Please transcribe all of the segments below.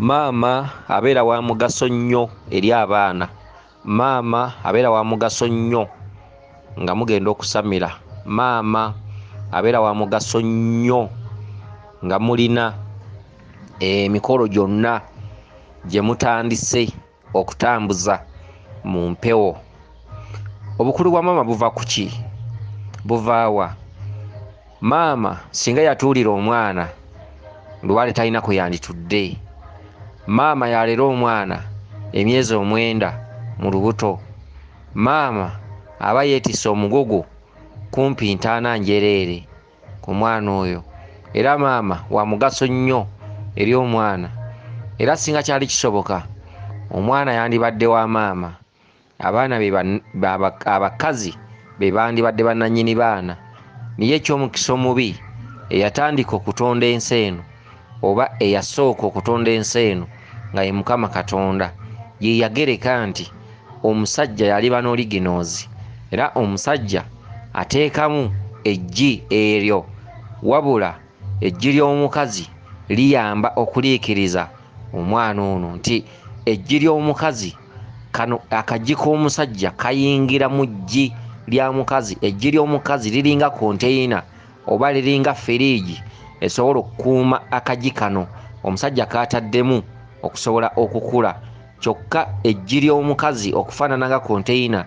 Maama abeera wa mugaso nnyo eri abaana. Maama abeera wa mugaso nnyo nga mugenda okusamira. Maama abeera wa mugaso nnyo nga mulina emikolo gyonna gye mutandise okutambuza mu mpewo. Obukulu bwa maama buva ku ki? Buva wa? Maama singa yatuulira omwana lubaale talina kwe yanditudde. Maama yalera omwana emyezi 9 mu lubuto. Maama aba yeetisse omugugu kumpi ntaana njereere ku mwana oyo. Era maama wa mugaso nnyo eri omwana. Era singa kyali kisoboka omwana yandibadde wa maama, abaana abakazi be bandibadde bannannyini baana. Niye eky'omukisa omubi eyatandika okutonda ensi eno oba eyasooka okutonda ensi eno nga ye Mukama Katonda ye yagereka nti omusajja yaliba n'oliginoozi, era omusajja ateekamu eggi eryo, wabula eggi ly'omukazi liyamba okuliikiriza omwana ono nti eggi ly'omukazi kano akaggi k'omusajja kayingira mu ggi lya mukazi. Eggi ly'omukazi liringa konteyina oba liringa firiigi esobola okukuuma akaggi kano omusajja kataddemu okusobola okukula. Kyokka eggi ly'omukazi okufaanana nga konteyina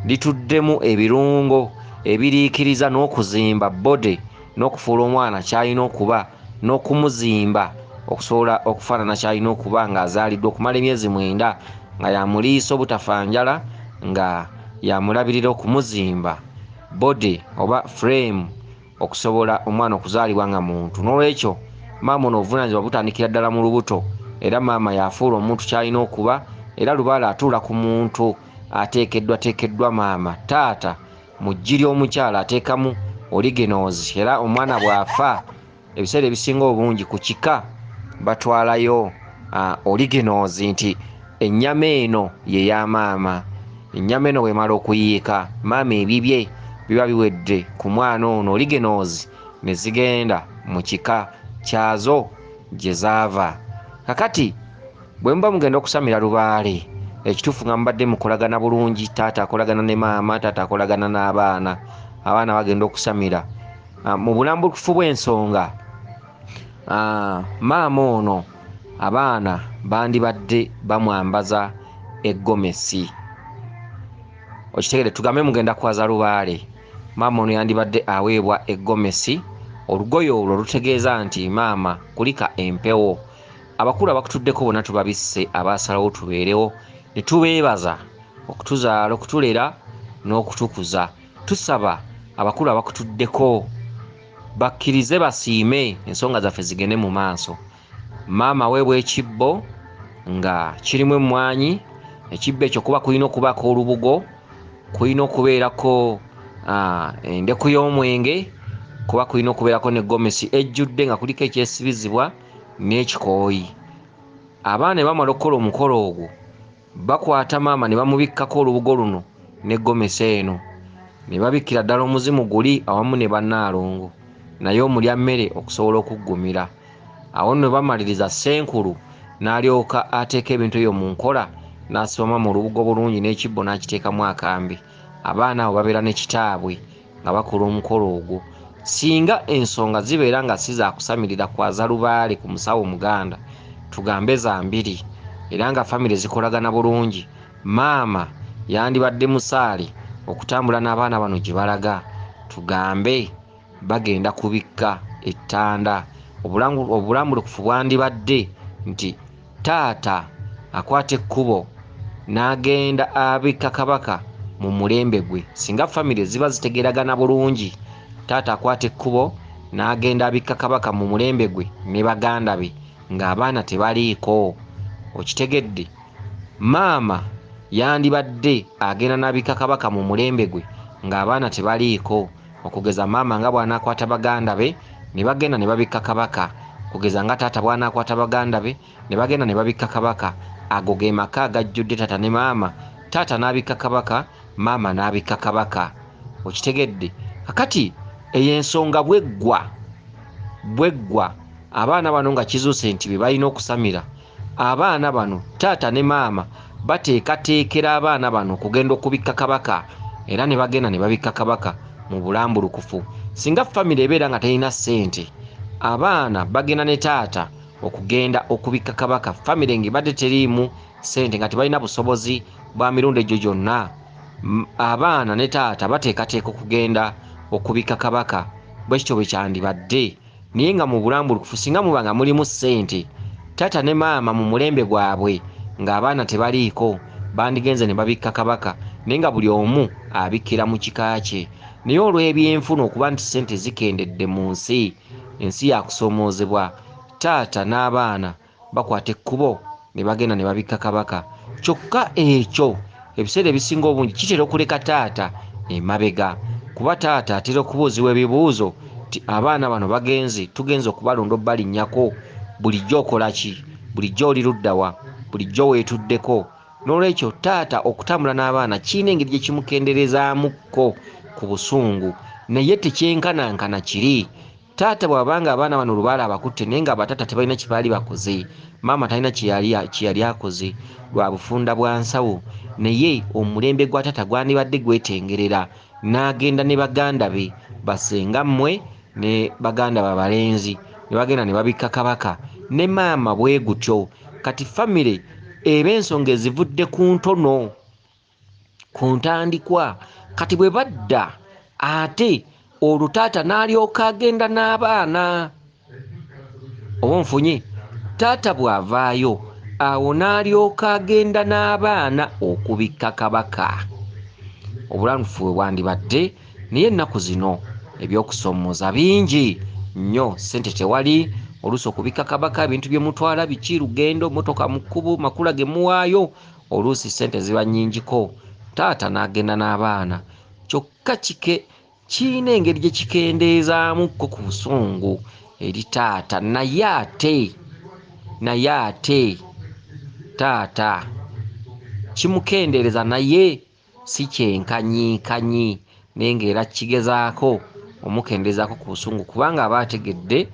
lituddemu ebirungo ebiriikiriza n'okuzimba bode n'okufuula omwana kyalina okuba n'okumuzimba okusobola okufaanana kyalina okuba ng'azaaliddwa okumala emyezi 9 nga yamuliisa obutafanjala, nga yamulabirira okumuzimba bode oba frame okusobola omwana okuzaalibwa nga muntu. N'olwekyo maama ono obuvunaanyizibwa butandikira ddala mu lubuto, era maama yafuula omuntu kyalina okuba, era lubaale atuula ku muntu ateekeddwa maama. Taata mu ggi ly'omukyala ateekamu oliginoozi, era omwana bw'afa ebiseera ebisinga obungi ku kika batwalayo oliginoozi nti ennyama eno ye ya maama. Ennyama eno bw'emala okuyiika, maama ebibye biba biwedde ku mwana ono, oliginoozi ne zigenda mu kika kyazo gye zaava. Kakati bwe muba mugenda okusamira lubaale, ekituufu nga mubadde mukolagana bulungi, taata akolagana ne maama, taata akolagana n'abaana, abaana bagenda okusamira. Mu bulambufu bw'ensonga, maama ono abaana bandibadde bamwambaza eggomesi. Okitegere, tugambe mugenda kwaza lubaale, maama ono yandibadde aweebwa eggomesi. Olugoye olwo lutegeeza nti maama kulika empewo. Abakulu abakutuddeko bonna tubabisse, abaasalawo tubeerewo, ne tubeebaza okutuzaala, okutulera n'okutukuza. Tusaba abakulu abakutuddeko bakkirize basiime ensonga zaffe zigende mu maaso. Maama aweebwa ekibbo nga kirimu emmwanyi. Ekibbo ekyo kuba kulina okubaako olubugo, kulina okubeerako endeku y'omwenge, kuba kulina okubeerako n'eggomesi ejjudde nga kuliko ekyesibizibwa n'ekikooyi. Abaana ne bamala okukola omukolo ogwo, bakwata maama ne bamubikkako olubugo luno n'eggomesi eno, ne babikkira ddala omuzimu guli awamu ne bannaalongo, naye omulya mmere okusobola okuggumira. Awo nno bamaliriza, Ssenkulu n'alyoka ateeka ebintu ebyo mu nkola, n'asiba maama olubugo bulungi n'ekibbo n'akiteekamu akambe. Abaana abo babeera ne kitaabwe nga bakola omukolo ogwo. Singa ensonga zibeera nga si za kusamirira kwaza lubaale ku musawo muganda, tugambe za mbiri, era nga famire zikolagana bulungi, maama yandibadde musaale okutambula n'abaana bano gye balaga, tugambe bagenda kubikka ettanda. Obulambulukufu bwandibadde nti taata akwata ekkubo n'agenda abikka kabaka mu mulembe gwe. Singa famire ziba zitegeragana bulungi, taata akwata ekkubo n'agenda abikka kabaka mu mulembe gwe ne baganda be ng'abaana tebaliiko. Okitegedde, maama yandibadde agenda n'abikka kabaka mu mulembe gwe ng'abaana tebaliiko. Okugeza maama nga bw'anaakwata baganda be ne bagenda ne babikka kabaka, kugeza nga taata bw'anaakwata baganda be ne bagenda ne babikka kabaka. Ago ge maka agajjudde taata ne maama. Taata n'abikka kabaka, maama n'abikka kabaka. Okitegedde? Kakati eyo ensonga bweggwa abaana bano nga kizuuse nti be balina okusamira, abaana bano taata ne maama bateekateekera abaana bano kugenda okubikka kabaka era ne bagenda ne babikka kabaka mu bulambulukufu. Singa famire ebeera nga terina ssente, abaana bagenda ne taata okugenda okubikka kabaka. Famire ng'ebadde teriimu ssente nga tebalina busobozi bwa mirundi egyo gyonna, abaana ne taata bateekateeka okugenda okubikka kabaka. Bwe kityo bwe kyandibadde, naye nga mu bulambulukufu singa muba nga mulimu ssente, taata ne maama mu mulembe gwabwe ng'abaana tebaliiko bandigenze ne babikka kabaka, naye nga buli omu abikkira mu kika kye. Naye olw'ebyenfuna okuba nti ssente zikendedde mu nsi, ensi yakusoomoozebwa, taata n'abaana bakwata ekkubo ne bagenda ne babikka kabaka. Kyokka ekyo ebiseera ebisinga obungi kitera okuleka taata emabega, kuba taata atera okubuuzibwa ebibuuzo ti abaana bano tugenze okubalonda obbalinnyako, bulijjo okola ki, bulijjo oli ludda wa, bulijjo weetuddeko. N'olwekyo taata okutambula n'abaana kirina engeri gye kimukenderezaamukko ku busungu, naye tekyenkanankana kiri. Taata bw'abanga abaana bano lubaala abakutte naye nga abataata tebalina kye baali bakoze, maama talina kye yali akoze lwa bufunda bwa nsawo, naye omulembe gwa taata gwandibadde gwetengerera, n'agenda ne baganda be basenga mmwe ne baganda be abalenzi ne bagenda ne babikka kabaka, ne maama bwe gutyo. Kati famire eba ensonga ezivudde ku ntono, ku ntandikwa. Kati bwe badda ate olwo taata n'alyoka agenda n'abaana. Oba onfunye? Taata bw'avaayo awo n'alyoka agenda n'abaana okubikka kabaka. Obulamufu bwe bwandibadde, naye ennaku zino ebyokusomooza bingi nnyo, ssente tewali. Oluusi okubikka kabaka ebintu bye mutwala biki, lugendo, motoka mu kkubo, makula ge muwaayo, oluusi ssente ziba nnyingiko. Taata n'agenda n'abaana, kyokka kirina engeri gye kikendeezaamukko ku busungu eri taata. Naye ate taata kimukendeereza naye si kyenkanyiikanyi, naye ng'era kigezaako omukendeezaako ku busungu, kubanga aba ategedde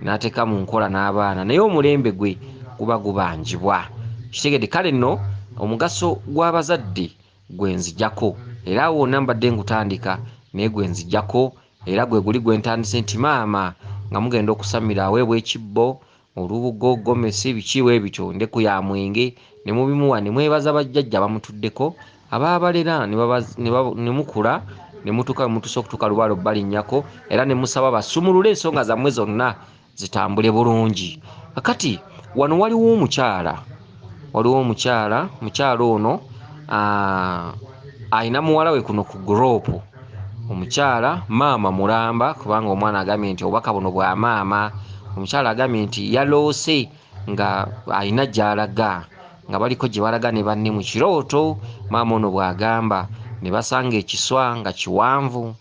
n'ateeka mu nkola n'abaana, naye omulembe gwe guba gubanjibwa. Kitegedde. Kale nno omugaso gw'abazadde gwe nzijjako, era wonna mbadde ngutandika naye gwe nzijjako, era gwe guli gwe ntandise nti maama nga mugenda okusamira aweebwa ekibbo, olubugo, gomesi, biki bwe bityo, ndeku ya mwenge, ne mubimuwa ne mwebaza bajjajja bamutuddeko, abaabalera ne mukula ne mutuuka mutuuse okutuuka lubaalo bbalinnyako, era ne musaba basumulule ensonga zammwe zonna zitambule bulungi. Kakati wano waliwo omukyala ono ayina muwala we kuno ku gurupu. Omukyala maama mulamba, kubanga omwana agambye nti obubaka buno bwa maama. Omukyala agambye nti yaloose nga ayina gy'alaga, nga baliko gye balaga ne banne mu kirooto. Maama ono bw'agamba ne basanga ekiswa nga kiwanvu.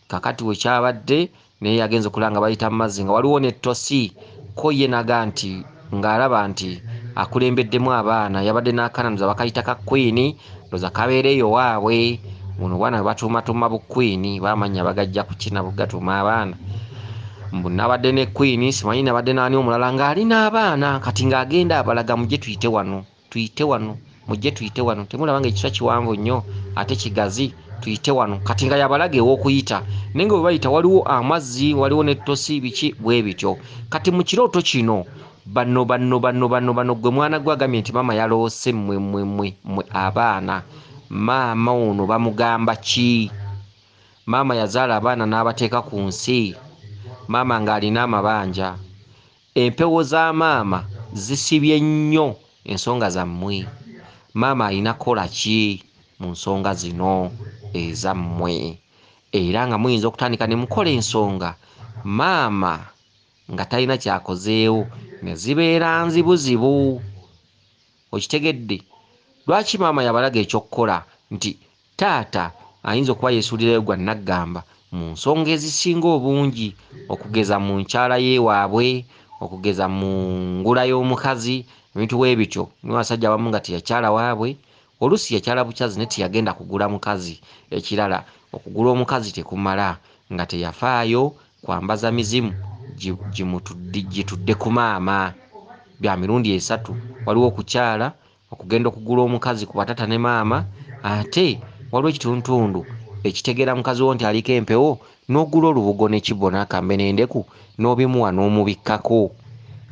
Kakati we kyabadde naye yagenze okulaba nga bayita mu mazzi nga waliwo n'ettosi, ko ye naga nti ng'alaba nti akulembeddemu abaana yabadde n'akananuza bakayita ka kwini, ndoza kabeereeyo waabwe. Buno bwana batuumatuma bu kwini, bamanya bagajja kukina bugatuuma abaana. Nabadde ne kwini, simanyi nabadde naani omulala ng'ali n'abaana, kati ng'agenda abalaga mujje tuyite wano, mujje tuyite wano, temulaba nga ekiswa kiwanvu nnyo ate kigazi, tuyite wano. Kati nga yabalaga ew'okuyita, naye nga bwe bayita waliwo amazzi, waliwo n'ettosi, biki bwe bityo. Kati mu kirooto kino banno gwe mwana gwe agambye nti maama yaloose mmwe abaana. Maama ono bamugamba ki? Maama yazaala abaana n'abateeka ku nsi, maama ng'alina amabanja. Empewo za maama zisibye nnyo ensonga zammwe. Maama alina kola ki mu nsonga zino ezammwe? Era nga muyinza okutandika ne mukola ensonga maama nga talina kyakozeewo ne zibeera nzibuzibu. Okitegedde? Lwaki maama yabalaga ekyokukola nti taata ayinza okuba yeesuulirayo gwa naggamba mu nsonga ezisinga obungi, okugeza mu nkyala y'ewaabwe, okugeza mu ngula y'omukazi, ebintu bwe bityo. Niwo abasajja abamu nga teyakyala waabwe, oluusi yakyala bukyazi ne teyagenda kugula mukazi ekirala. Okugula omukazi tekumala nga teyafaayo kwambaza mizimu gitudde ku maama bya mirundi 3 waliwo okukyala okugenda okugula omukazi ku batata ne maama, ate waliwo ekituntundu ekitegeera mukazi wo nti aliko empewo n'ogula olubugo n'ekibbo n'akambe n'endeku n'obimuwa n'omubikkako.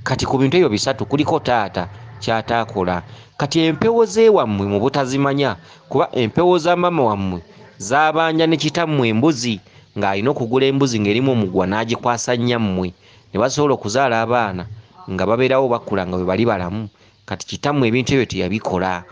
Kati ku bintu ebyo bisatu kuliko taata kyataakola. Kati empewo z'ewammwe mu butazimanya, kuba empewo za maama wammwe zaabanja ne kitammwe embuzi, ng'alina okugula embuzi ng'erimu omugwa n'agikwasa nnyammwe, ne basobola okuzaala abaana nga babeerawo bakula nga bwe bali balamu. Kati kitammwe ebintu ebyo teyabikola.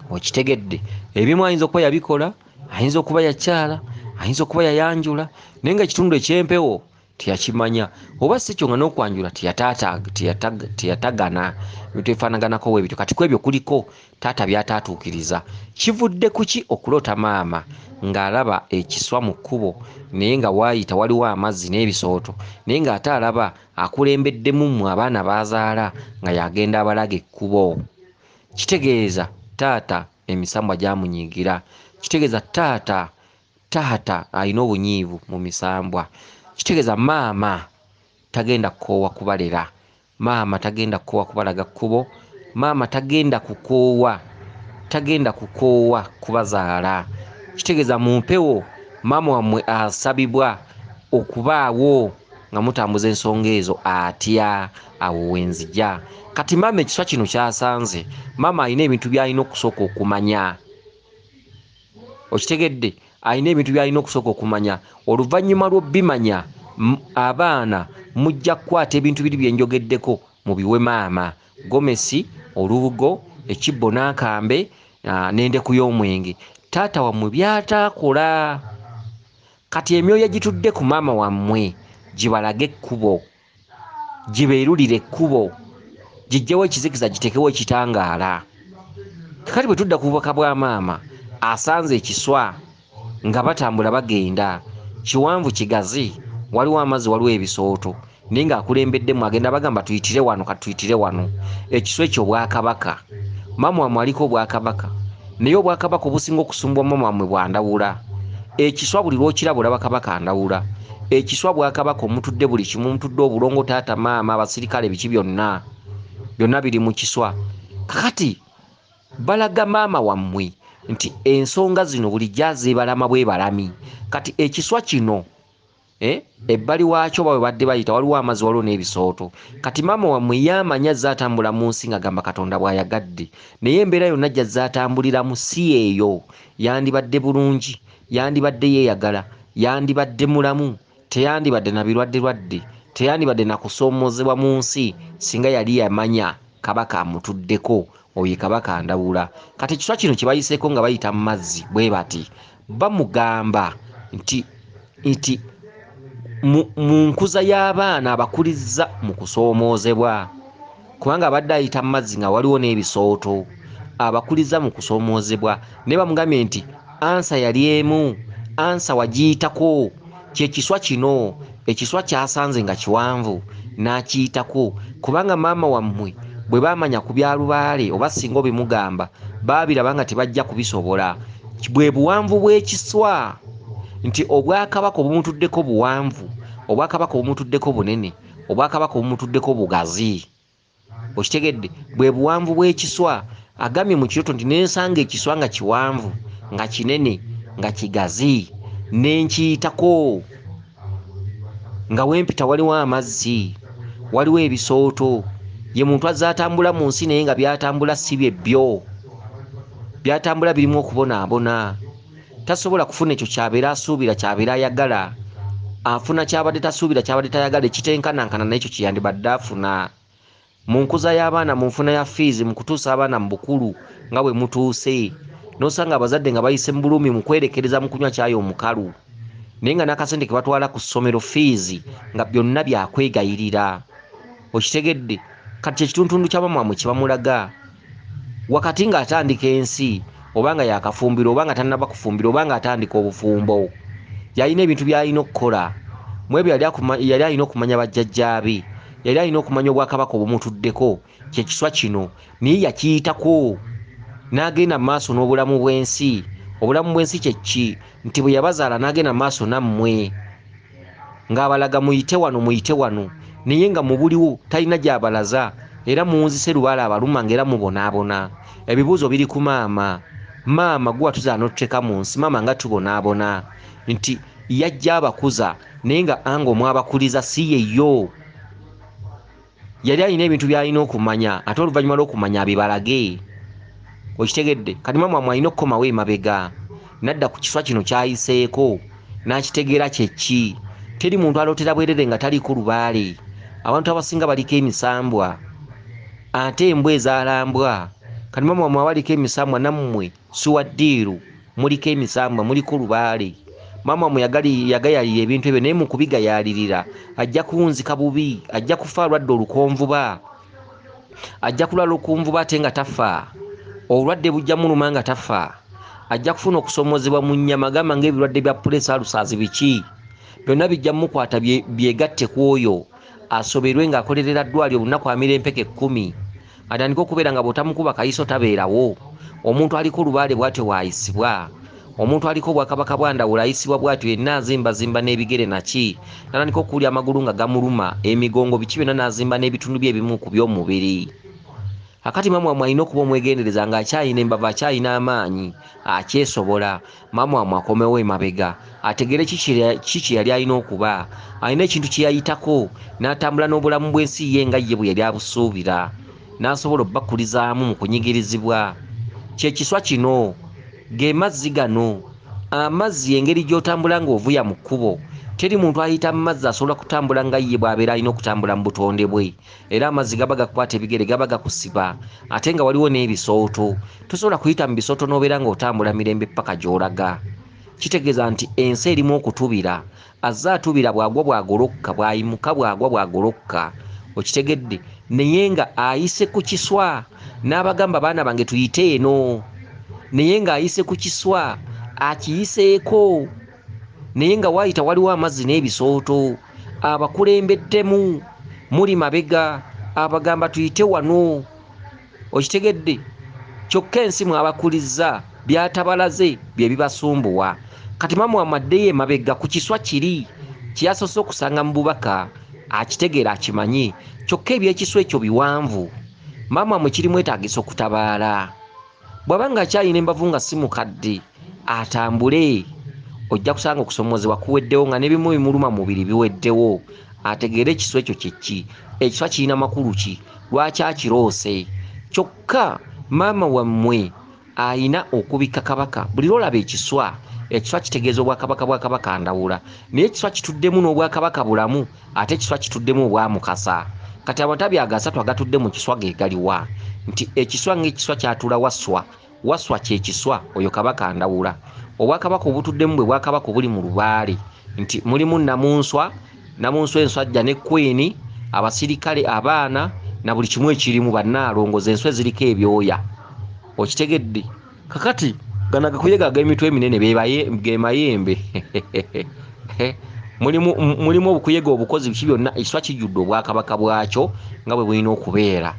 Okitegedde? Ebimu ayinza okuba yabikola, ayinza okuba yakyala, ayinza okuba yayanjula, naye nga ekitundu eky'empewo teyakimanya, oba si kyo nga n'okwanjula teyatagana, ebintu ebifaanaganako bwe bityo. Kati ku ebyo kuliko taata by'ataatuukiriza. Kivudde ku ki? Okuloota maama ng'alaba ekiswa mu kkubo naye nga waayita waliwo amazzi n'ebisooto, naye ng'ate alaba akulembeddemu mmwe abaana b'azaala nga yagenda abalaga ekkubo. Kitegeeza taata emisambwa gyamunyiigira. Kitegeeza taata alina obunyiivu mu misambwa. Kitegeeza maama tagenda kukoowa kubalera, maama tagenda kukoowa kubalaga kkubo, maama tagenda kukoowa kubazaala. Kitegeeza mu mpewo maama wammwe asabibwa okubaawo nga mutambuza ensonga ezo atya, awo wenzija. Kati maama ekiswa kino kyasanze, maama alina ebintu by'alina okusooka okumanya. Okitegedde? Alina ebintu by'alina okusooka okumanya. Oluvannyuma lw'obbimanya, abaana mujja kukwata ebintu biri bye njogeddeko mu biwe maama: gomesi, olubugo, ekibbo n'akambe, n'endeku y'omwenge. Taata wammwe by'ataakola. Kati emyoyo egitudde ku maama wammwe gibalage ekkubo, gibeerulire ekkubo, giggyewo ekizikiza gitekewo ekitangaala. Kati bwe tudda ku bubaka bwa maama, asanze ekiswa nga batambula bagenda, kiwanvu kigazi, waliwo amazzi, waliwo ebisooto, naye ng'akulembeddemu agenda bagamba tuyitire wano, katuyitire wano. Ekiswa ekyo Bwakabaka. Maama wammwe aliko Obwakabaka, naye Obwakabaka obusinga okusumbwa maama wammwe bwandawula. Ekiswa buli lw'okiraba olaba Kabaka andawula. Ekiswa Bwakabaka omutudde buli kimu, omutudde obulongo, taata, maama, abasirikale, biki byonna biri mu kiswa. Kakati balaga maama wammwe nti ensonga zino buli gyazeebalama bwe balami. Kati ekiswa kino ebbali waakyo bwe badde bayita waliwo amazzi, waliwo n'ebisooto. Kati maama wammwe yamanya zaatambula mu nsi nga gamba Katonda bw'ayagadde, naye embeera yonna gy'azaatambulira mu si eyo yandibadde bulungi, yandibadde yeeyagala, yandibadde mulamu, teyandibadde na birwadde, teyandibadde na kusoomozebwa mu nsi singa yali yamanya Kabaka amutuddeko, oyo Kabaka andawula. Kati ekiswa kino kye bayiseeko nga bayita mu mazzi bwe bati, bamugamba nti mu nkuza y'abaana abakuliza mu kusoomoozebwa, kubanga abadde ayita mu mazzi nga waliwo n'ebisooto, abakuliza mu kusoomoozebwa. Ne bamugambye nti ansa yali emu, ansa wagiyitako. Kyekiswa kino, ekiswa kyasanze nga kiwanvu n'akiyitako, kubanga maama wammwe bwe baamanya ku bya lubaale oba singa obimugamba baabiraba nga tebajja kubisobola. Bwe buwanvu bw'ekiswa nti Obwakabaka obumutuddeko buwanvu, Obwakabaka obumutuddeko bunene, Obwakabaka obumutuddeko bugazi. Okitegedde? Bwe buwanvu bw'ekiswa. Agambye mu kirooto nti nensanga ekiswa nga kiwanvu, nga kinene, nga kigazi, nenkiyitako, nga wempita waliwo amazzi, waliwo ebisooto. Ye muntu azaatambula mu nsi naye nga byatambula si byebyo, byatambula birimu okubonaabona. Tasobola kufuna ekyo kyabeera asuubira, kyabeera ayagala. Afuna kyabadde tasuubira, kyabadde tayagala, ekitenkanankana n'ekyo kyeyandibadde afuna. Mu nkuza y'abaana, mu nfuna ya fiizi, mu kutuusa abaana mu bukulu nga bwe mutuuse, n'osanga abazadde nga bayise mu bulumi mu kwerekereza mu kunywa caayi omukalu, naye nga n'akasente ke batwala ku ssomero fiizi nga byonna byakwegayirira. Okitegedde? Kati ekituntundu kya maama wammwe kye bamulaga wakati ng'atandika ensi, oba nga yakafumbiro, oba nga tannaba kufumbiro, oba nga atandika obufumbo, yalina ebintu by'alina okukola. Mu ebyo yali alina okumanya bajjajjaabe, yali alina okumanya Obwakabaka obumutuddeko, kyekiswa kino, naye yakiyitako n'agenda mu maaso n'obulamu bw'ensi. Obulamu bw'ensi kye ki? Nti bwe yabazaala n'agenda mu maaso nammwe ng'abalaga muyite wano, muyite wano, naye nga mu buliwo talina gy'abalaza, era muwunzise lubaala abaluma ngera mubonaabona. Ebibuuzo biri ku maama. Maama gwe watuzaala n'otuteeka mu nsi, maama nga tubonaabona nti yajja abakuza naye nga anga omwabakuliza si yeyo. Yali alina ebintu by'alina okumanya ate oluvannyuma lw'okumanya abibalage. Okitegedde? Kati maama wamwe alina okukomawo emabega nadda ku kiswa kino kyayiseeko n'akitegeera kye ki. Teri muntu alootera bwerere nga taliiko lubaale. Abantu abasinga baliko emisambwa ate embwa ezaalambwa. Kati maama wamwe abaliko emisambwa nammwe siwaddiiru muliko emisambwa muliko lubaale. Maama wamwe yagayalira ebintu ebyo naye mu kubigayalirira ajja kuwunzika bubi, ajja kufa alwadde olukonvuba, ajja kulwala olukonvuba ate nga tafa. Obulwadde bujja muluma nga tafa. Ajja kufuna okusoomozebwa mu nnyama gamba ng'ebirwadde bya puleesa alusaazi biki. Byonna bijja mukwata byegatte ku oyo asoberwe ng'akolerera ddwaliro olunaku amira empeke 10. Atandika okubeera nga bw'otamukuba kayiso tabeerawo. Omuntu aliko lubaale bw'atyo waayisibwa. Omuntu aliko obwakabaka bwa Ndawula ayisibwa bw'atyo yenna azimbazimba n'ebigere naki. Natandika okuwulira amagulu nga gamuluma, emigongo biki byonna n'azimba n'ebitundu bye ebimu ku by'omubiri. Akati maama wamwe alina okuba omwegendereza ng'akyayina embavu, akyayina amaanyi, akyesobola. Maama wamwe akomewo emabega ategere kiki yali alina okuba. Alina ekintu kye yayitako n'atambula n'obulamu bw'ensi ye nga ye bwe yali abusuubira, n'asobola obbakulizaamu mu kunyigirizibwa. Kye kiswa kino, ge mazzi gano. Amazzi engeri gy'otambula ng'ovuya mu kkubo. Teri muntu ayita mu mazzi asobola kutambula nga ye bw'abeera alina okutambula mu butonde bwe. Era amazzi gaba gakwata ebigere, gaba gakusiba. Ate nga waliwo n'ebisooto. Tosobola kuyita mu bisooto n'obeera ng'otambula mirembe paka gy'olaga. Kitegeeza nti ensi erimu okutubira. Azze atubira bw'agwa bw'agolokka, bw'ayimuka bw'agwa bw'agolokka. Okitegedde? Naye nga ayise ku kiswa n'abagamba baana bange tuyite eno. Naye ng'ayise ku kiswa akiyiseeko. Naye nga waayita waliwo amazzi n'ebisooto. Abakulembeddemu muli mabega abagamba tuyite wano. Okitegedde? Kyokka ensi mwabakulizza byatabalaze bye bibasumbuwa. Kati maama wamwe addeyo emabega ku kiswa kiri kyasoose okusanga mu bubaka, akitegeera akimanye. Kyokka ebyekiswa ekyo biwanvu. Maama wamwe kirimwetaagisa okutabaala. Bw'aba nga akyalina embavu nga si mukadde atambule, ojja kusanga okusoomozebwa kuweddewo nga n'ebimu bimuluma mubiri biweddewo. Ategeere ekiswa ekyo kye ki, ekiswa kirina makulu ki, lwaki akiroose. Kyokka maama wammwe ayina okubika kabaka. Buli lwolaba ekiswa, ekiswa kitegeeza obwakabaka bwa Kabaka Ndawula. Naye ekiswa kituddemu n'obwakabaka bulamu, ate ekiswa kituddemu obwamukasa. Kati amatabi agasatu agatudde mu kiswa ge galiwa? Nti ekiswa ng'ekiswa kyatula Waswa. Waswa kye kiswa, oyo Kabaka Ndawula. Obwakabaka obutuddemu bwe bwakabaka obuli mu lubaale. Nti mulimu Namunswa, Namunswa enswajja ne Queen, abasirikale, abaana na buli kimu ekirimu bannaalongoza, enswa ziriko ebyoya. Okitegedde? Kakati gana gakuyega ag'emitwe eminene ge mayembe. Mulimu obukuyega obukozi biki byonna, ekiswa kijjudde obwakabaka bwakyo nga bwe bulina okubeera.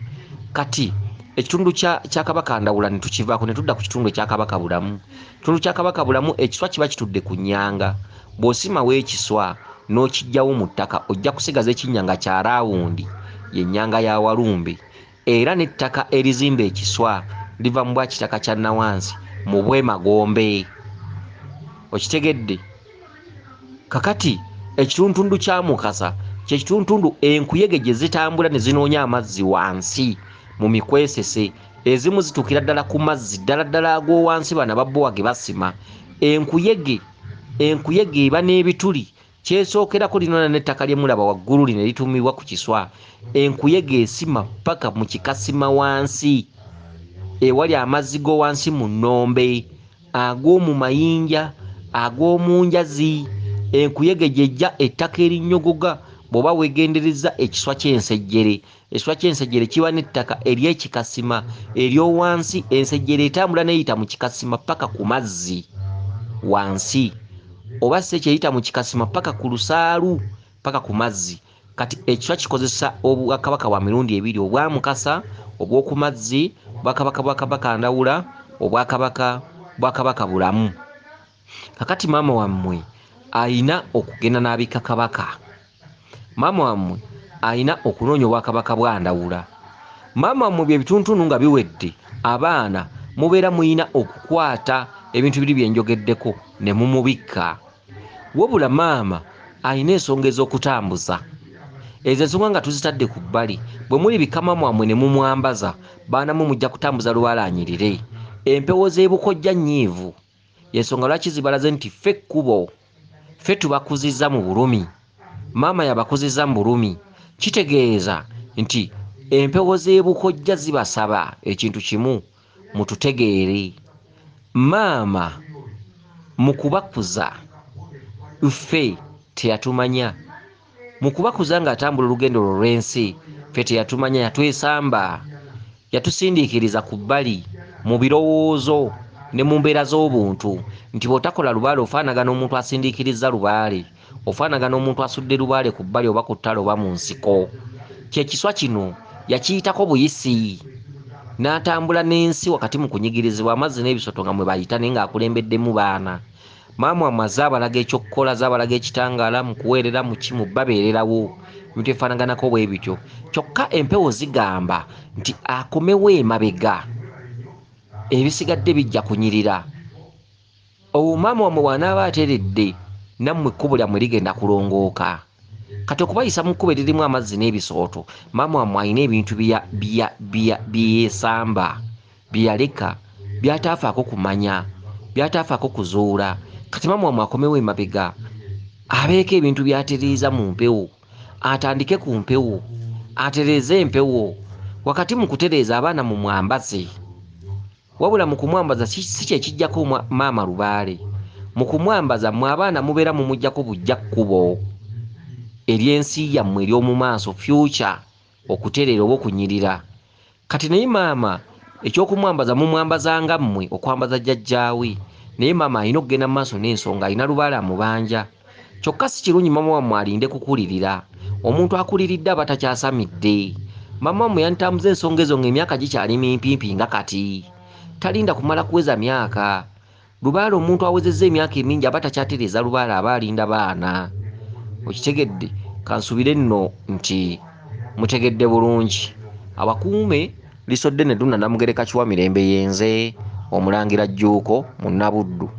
Kati ekitundu kya Kabaka Ndawula ne tukivaako ne tudda ku kitundu ekya Kabaka Bulamu. Ekitundu kya Kabaka Bulamu, ekiswa kiba kitudde ku nnyanga. Bw'osimawo ekiswa n'okiggyawo mu ttaka, ojja kusigaza ekinnyanga kya laawundi, ye nnyanga ya Walumbe. Era n'ettaka erizimba ekiswa liva mu bwakitaka kya Nawansi mu Bwemagombe. Okitegedde? Kakati ekituntundu kya Mukasa kye kituntundu enkuyege gye zitambula ne zinoonya amazzi wansi mu mikwesese. Ezimu zituukira ddala ku mazzi, ddala ddala ag'owansi bano ababbowa ge basima. Enkuyege eba n'ebituli. Kyesookerako lino n'ettaka lye mulaba waggulu lino eritumibwa ku kiswa. Enkuyege esima paka mu kikasima wansi, ewali amazzi g'owansi mu nnombe, ag'omu mayinja, ag'omu njazi. Enkuyege gyejja ettaka erinnyogoga bw'oba weegendereza ekiswa ky'ensejjere. Ekiswa ky'ensejjere kiba n'ettaka ery'ekikasima ery'owansi. Ensejjere etambula n'eyita mu kikasima paka ku mazzi wansi, oba si ekyeyita mu kikasima paka ku lusaalu paka ku mazzi. Kati ekiswa kikozesa obwakabaka bwa mirundi ebiri, obwa Mukasa obw'oku mazzi, obwakabaka bwa Kabaka Ndawula, obwakabaka bwa Kabaka Bulamu. Kakati maama wammwe ayina okugenda n'abika kabaka. Maama wammwe ayina okunoonya obwakabaka bwa Ndawula. maama mu bye bituntunu nga biwedde abaana mubeera muyina okukwata ebintu biri byenjogeddeko ne mumubikka. Wabula maama alina ensonga ez'okutambuza, ezo ensonga nga tuzitadde ku bbali. Bwe muli bikama mwammwe ne mumwambaza, baana mu mujja kutambuza lubaala anyirire. Empewo z'ebukojja nnyiivu, y'ensonga lwaki zibalaze nti ffe kkubo, ffe tubakuzizza mu bulumi, maama yabakuzizza mu bulumi. Kitegeeza nti empewo z'ebukojja zibasaba ekintu kimu, mututegeere. Maama mu kubakuza ffe teyatumanya, mu kubakuza ng'atambula olugendo lwo lw'ensi ffe teyatumanya, yatwesamba, yatusindiikiriza ku bbali mu birowoozo ne mu mbeera z'obuntu nti bw'otakola lubaale ofaanagana omuntu asindiikiriza lubaale, ofaanagana omuntu asudde lubaale ku bbali oba ku ttale oba mu nsiko. Kyekiswa kino yakiyitako buyisi, n'atambula n'ensi wakati mu kunyigirizibwa amazzi n'ebisooto nga mwe bayita naye ng'akulembeddemu baana. Maama wammwe azze abalaga ekyokukola, azze abalaga ekitangaala mu kuweerera mu kimu babeererawo, ebintu ebifaanaganako bwe bityo. Kyokka empewo zigamba nti akomewo emabega, ebisigadde bijja kunyirira. Maama wammwe bw'anaaba ateredde, nammwe ekkubo lyammwe ligenda kulongooka. Kati okubayisa mu kkubo eririmu amazzi n'ebisooto, maama wammwe alina ebintu byeyeesamba, bye yaleka, by'ataafaako kumanya, by'ataafaako kuzuula. Kati maama wammwe akomewo emabega, abeeko ebintu by'atereeza mu mpewo, atandike ku mpewo, atereeze empewo. Wakati mu kutereeza abaana mu mwambaze, wabula mu kumwambaza si kye kijjako maama lubaale. Mu kumwambaza mmwe abaana mubeera mumuggyako bujja kkubo ery'ensi yammwe ery'omu maaso, future, okutereera oba okunyirira. Kati naye maama ekyokumwambaza mumwambazanga mmwe okwambaza jjajjaawe, naye maama alina okugenda mu maaso n'ensonga, alina lubaale amubanja. Kyokka si kirungi maama wammwe alinde kukulirira. Omuntu akuliridde aba takyasamidde. Maama wammwe yantambuza ensonga ezo ng'emyaka gikyali mimpimpi nga kati. Talinda kumala kuweza myaka. Lubaale omuntu awezezza emyaka emingi aba takyatereeza lubaale, aba alinda baana. Okitegedde? Kansubire nno nti mutegedde bulungi. Abakuume lisodde ne Dduna Namugereka Kiwamirembe yenze Omulangira Jjuuko mu Nnabuddu.